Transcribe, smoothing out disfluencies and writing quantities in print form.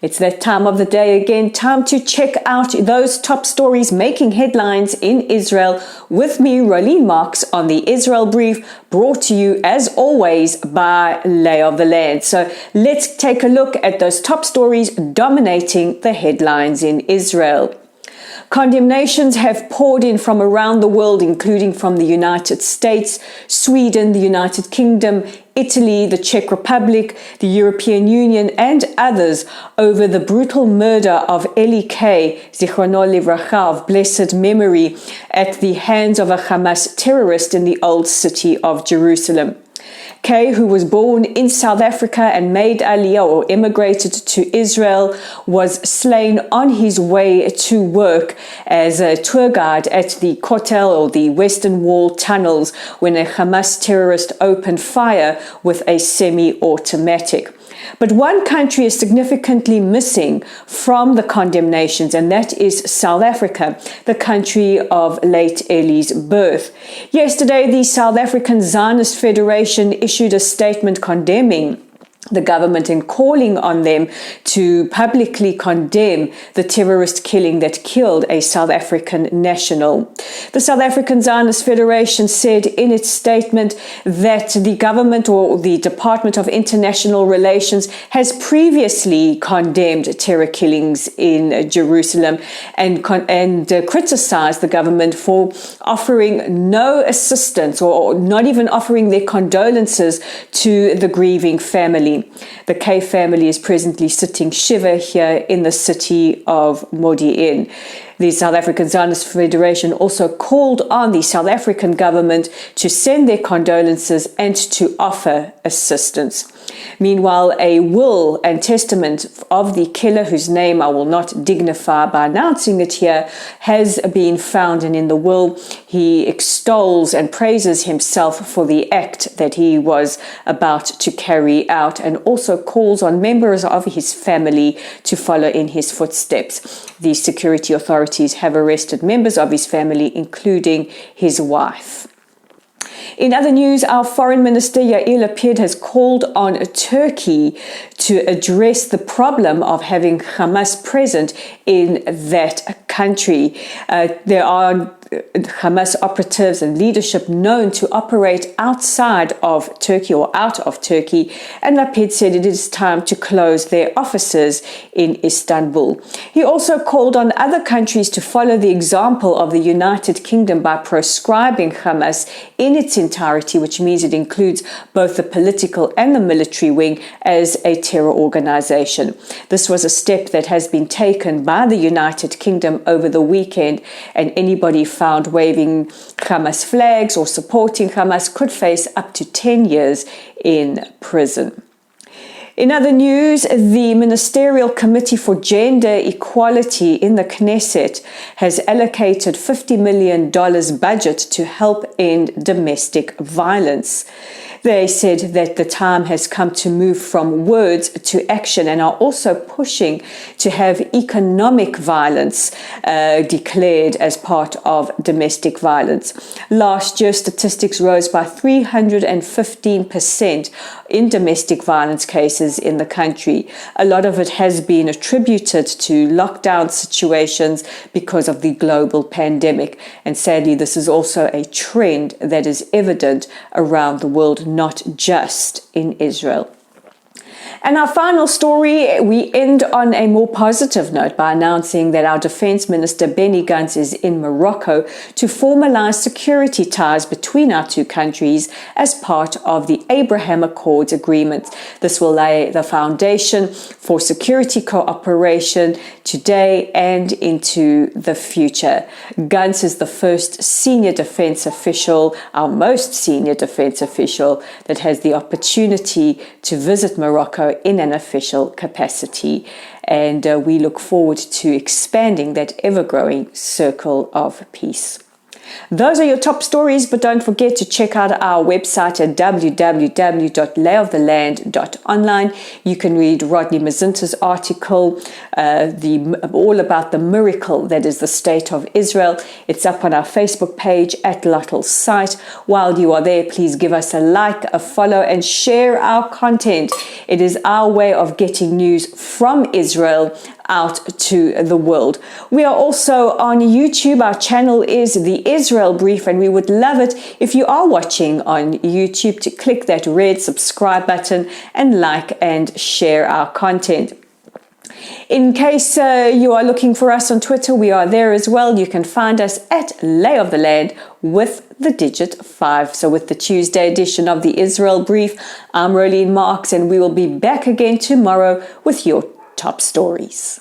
It's that time of the day again, time to check out those top stories making headlines in Israel with me, Rolene Marks, on the Israel Brief, brought to you as always by Lay of the Land. So let's take a look at those top stories dominating the headlines in Israel. Condemnations have poured in from around the world, including from the United States, Sweden, the United Kingdom, Italy, the Czech Republic, the European Union, and others over the brutal murder of Eli Kay, Zichrono Livracha, of blessed memory, at the hands of a Hamas terrorist in the old city of Jerusalem. Kay, who was born in South Africa and made Aliyah or immigrated to Israel, was slain on his way to work as a tour guide at the Kotel or the Western Wall tunnels when a Hamas terrorist opened fire with a semi-automatic. But one country is significantly missing from the condemnations, and that is South Africa, the country of late Eli's birth. Yesterday, the South African Zionist Federation issued a statement condemning the government and calling on them to publicly condemn the terrorist killing that killed a South African national. The South African Zionist Federation said in its statement that the government or the Department of International Relations has previously condemned terror killings in Jerusalem and criticized the government for offering no assistance or not even offering their condolences to the grieving family. The Kay family is presently sitting shiva here in the city of Modi'in. The South African Zionist Federation also called on the South African government to send their condolences and to offer assistance. Meanwhile, a will and testament of the killer, whose name I will not dignify by announcing it here, has been found, and in the will he extols and praises himself for the act that he was about to carry out, and also calls on members of his family to follow in his footsteps. The security authorities have arrested members of his family, including his wife. In other news, our Foreign Minister Eli Lapid has called on Turkey to address the problem of having Hamas present in that country. There are Hamas operatives and leadership known to operate outside of Turkey or out of Turkey, and Lapid said it is time to close their offices in Istanbul. He also called on other countries to follow the example of the United Kingdom by proscribing Hamas in its entirety, which means it includes both the political and the military wing, as a terror organization. This was a step that has been taken by the United Kingdom over the weekend, and anybody found waving Hamas flags or supporting Hamas could face up to 10 years in prison. In other news, the Ministerial Committee for Gender Equality in the Knesset has allocated $50 million budget to help end domestic violence. They said that the time has come to move from words to action, and are also pushing to have economic violence declared as part of domestic violence. Last year, statistics rose by 315% in domestic violence cases in the country. A lot of it has been attributed to lockdown situations because of the global pandemic. And sadly, this is also a trend that is evident around the world, not just in Israel. And our final story, we end on a more positive note by announcing that our Defense Minister Benny Gantz is in Morocco to formalize security ties between our two countries as part of the Abraham Accords agreement. This will lay the foundation for security cooperation today and into the future. Gantz is the first senior defense official, our most senior defense official, that has the opportunity to visit Morocco in an official capacity, and we look forward to expanding that ever-growing circle of peace. Those are your top stories, but don't forget to check out our website at www.layoftheland.online. You can read Rodney Mazinta's article, all about the miracle that is the state of Israel. It's up on our Facebook page at Luttel's site. While you are there, please give us a like, a follow, and share our content. It is our way of getting news from Israel out to the world. We are also on YouTube. Our channel is the Israel Brief, and we would love it if you are watching on YouTube to click that red subscribe button and like and share our content. In case you are looking for us on Twitter, we are there as well. You can find us at Lay of the Land with the digit 5. So with the Tuesday edition of the Israel Brief, I'm Rolene Marks, and we will be back again tomorrow with your top stories.